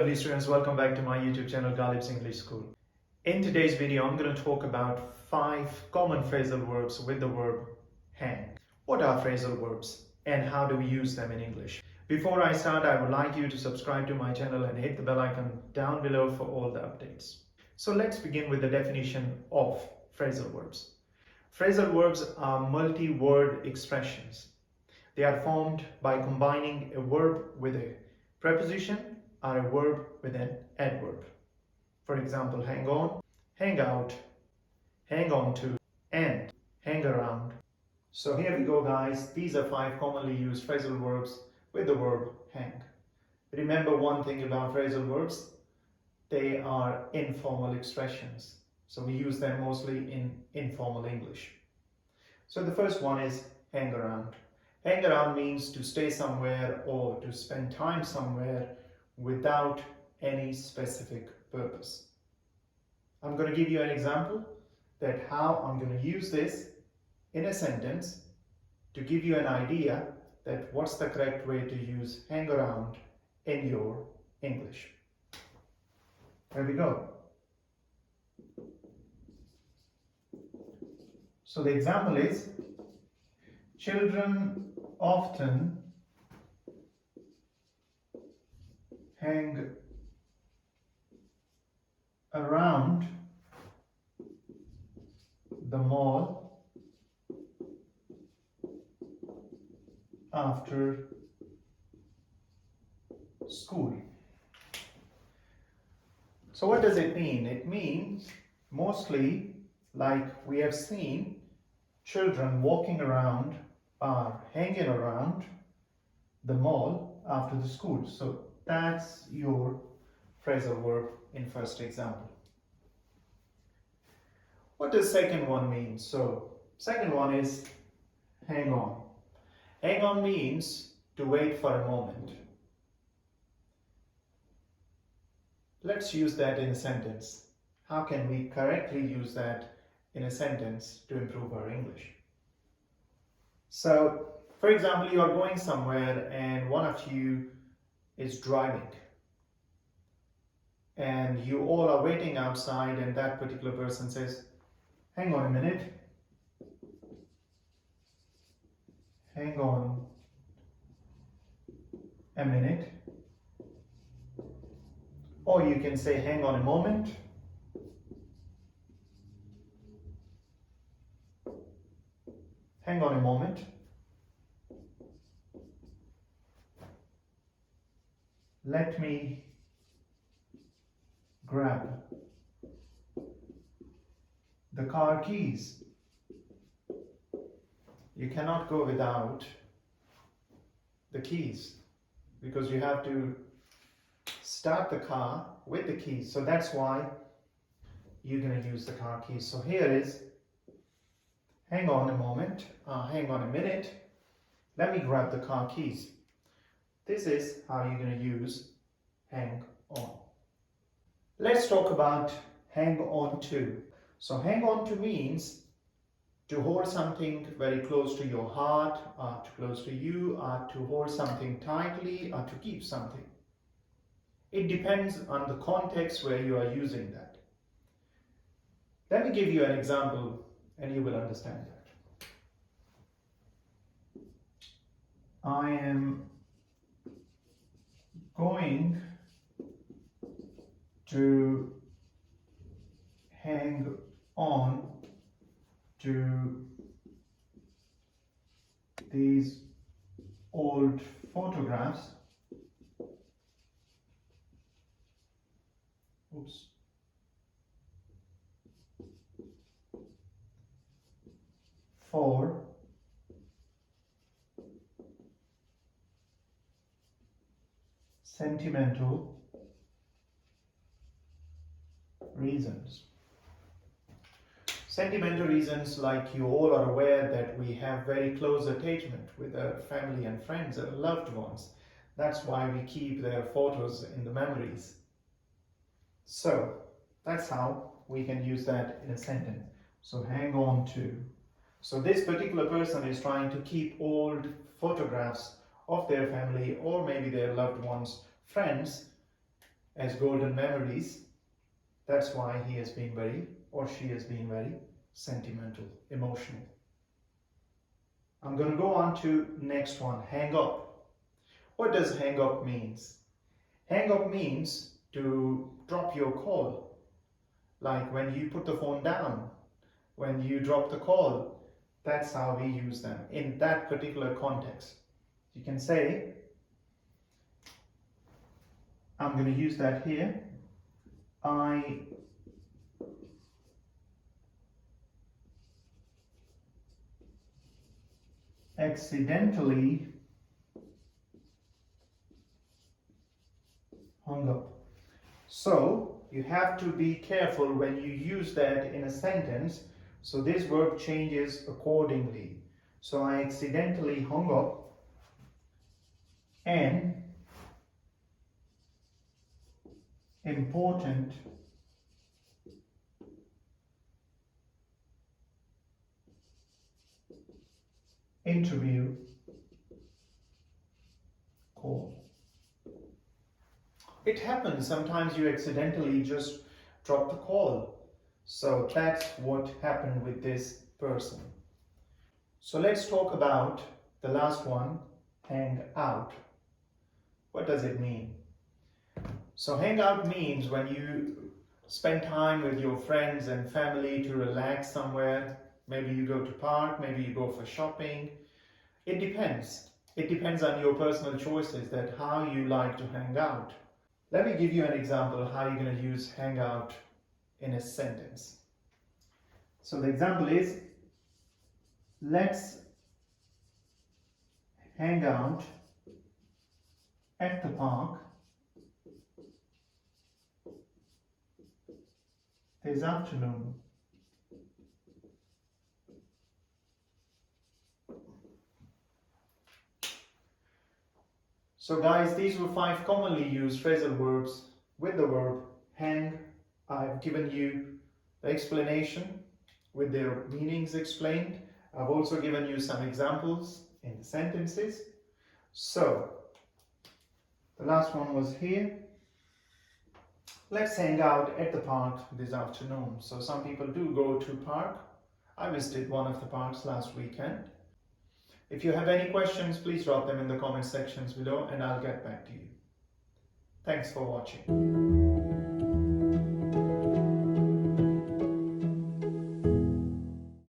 lovely students, welcome back to my YouTube channel Ghalib's English School. In today's video, I'm going to talk about 5 common phrasal verbs with the verb hang. What are phrasal verbs and how do we use them in English? Before I start, I would like you to subscribe to my channel and hit the bell icon down below for all the updates. So let's begin with the definition of phrasal verbs. Phrasal verbs are multi-word expressions. They are formed by combining a verb with a preposition or a verb with an adverb. For example, hang on, hang out, hang on to, and hang around. So here we go, guys. These are 5 commonly used phrasal verbs with the verb hang. Remember one thing about phrasal verbs, they are informal expressions. So we use them mostly in informal English. So the first one is hang around. Hang around means to stay somewhere or to spend time somewhere without any specific purpose. I'm going to give you an example that how I'm going to use this in a sentence to give you an idea that what's the correct way to use hang around in your English. Here we go. So the example is, children often hang around the mall after school. So what does it mean? It means mostly, like we have seen, children walking around or hanging around the mall after the school. So that's your phrasal verb in first example. What does second one mean? So second one is hang on. Hang on means to wait for a moment. Let's use that in a sentence. How can we correctly use that in a sentence to improve our English? So, for example, you are going somewhere and one of you is driving and you all are waiting outside and that particular person says, hang on a minute, hang on a minute, or you can say hang on a moment, hang on a moment, let me grab the car keys. You cannot go without the keys because you have to start the car with the keys. So that's why you're going to use the car keys. So here is hang on a moment, hang on a minute, let me grab the car keys. This is how you're going to use hang on. Let's talk about hang on to. So hang on to means to hold something very close to your heart, or too close to you, or to hold something tightly, or to keep something. It depends on the context where you are using that. Let me give you an example and you will understand that. I am going to hang on to these old photographs. Oops. For sentimental reasons. Sentimental reasons, like you all are aware that we have very close attachment with our family and friends, our loved ones. That's why we keep their photos in the memories. So that's how we can use that in a sentence. So hang on to. So this particular person is trying to keep old photographs of their family or maybe their loved ones, friends, as golden memories. That's why he has been very, or she has been very sentimental, emotional. I'm going to go on to next one, hang up. What does hang up means? Hang up means to drop your call. Like when you put the phone down, when you drop the call, that's how we use them in that particular context. You can say, I'm going to use that here. I accidentally hung up. So you have to be careful when you use that in a sentence. So this verb changes accordingly. So I accidentally hung up an important interview call. It happens. Sometimes you accidentally just drop the call. So that's what happened with this person. So let's talk about the last one, hang out. What does it mean? So hang out means when you spend time with your friends and family to relax somewhere. Maybe you go to park, maybe you go for shopping. It depends. It depends on your personal choices that how you like to hang out. Let me give you an example of how you're going to use hang out in a sentence. So the example is, let's hang out at the park this afternoon. So guys, these were 5 commonly used phrasal verbs with the verb hang. I've given you the explanation with their meanings explained. I've also given you some examples in the sentences. So the last one was here. Let's hang out at the park this afternoon. So some people do go to park. I visited one of the parks last weekend. If you have any questions, please drop them in the comment sections below and I'll get back to you. Thanks for watching.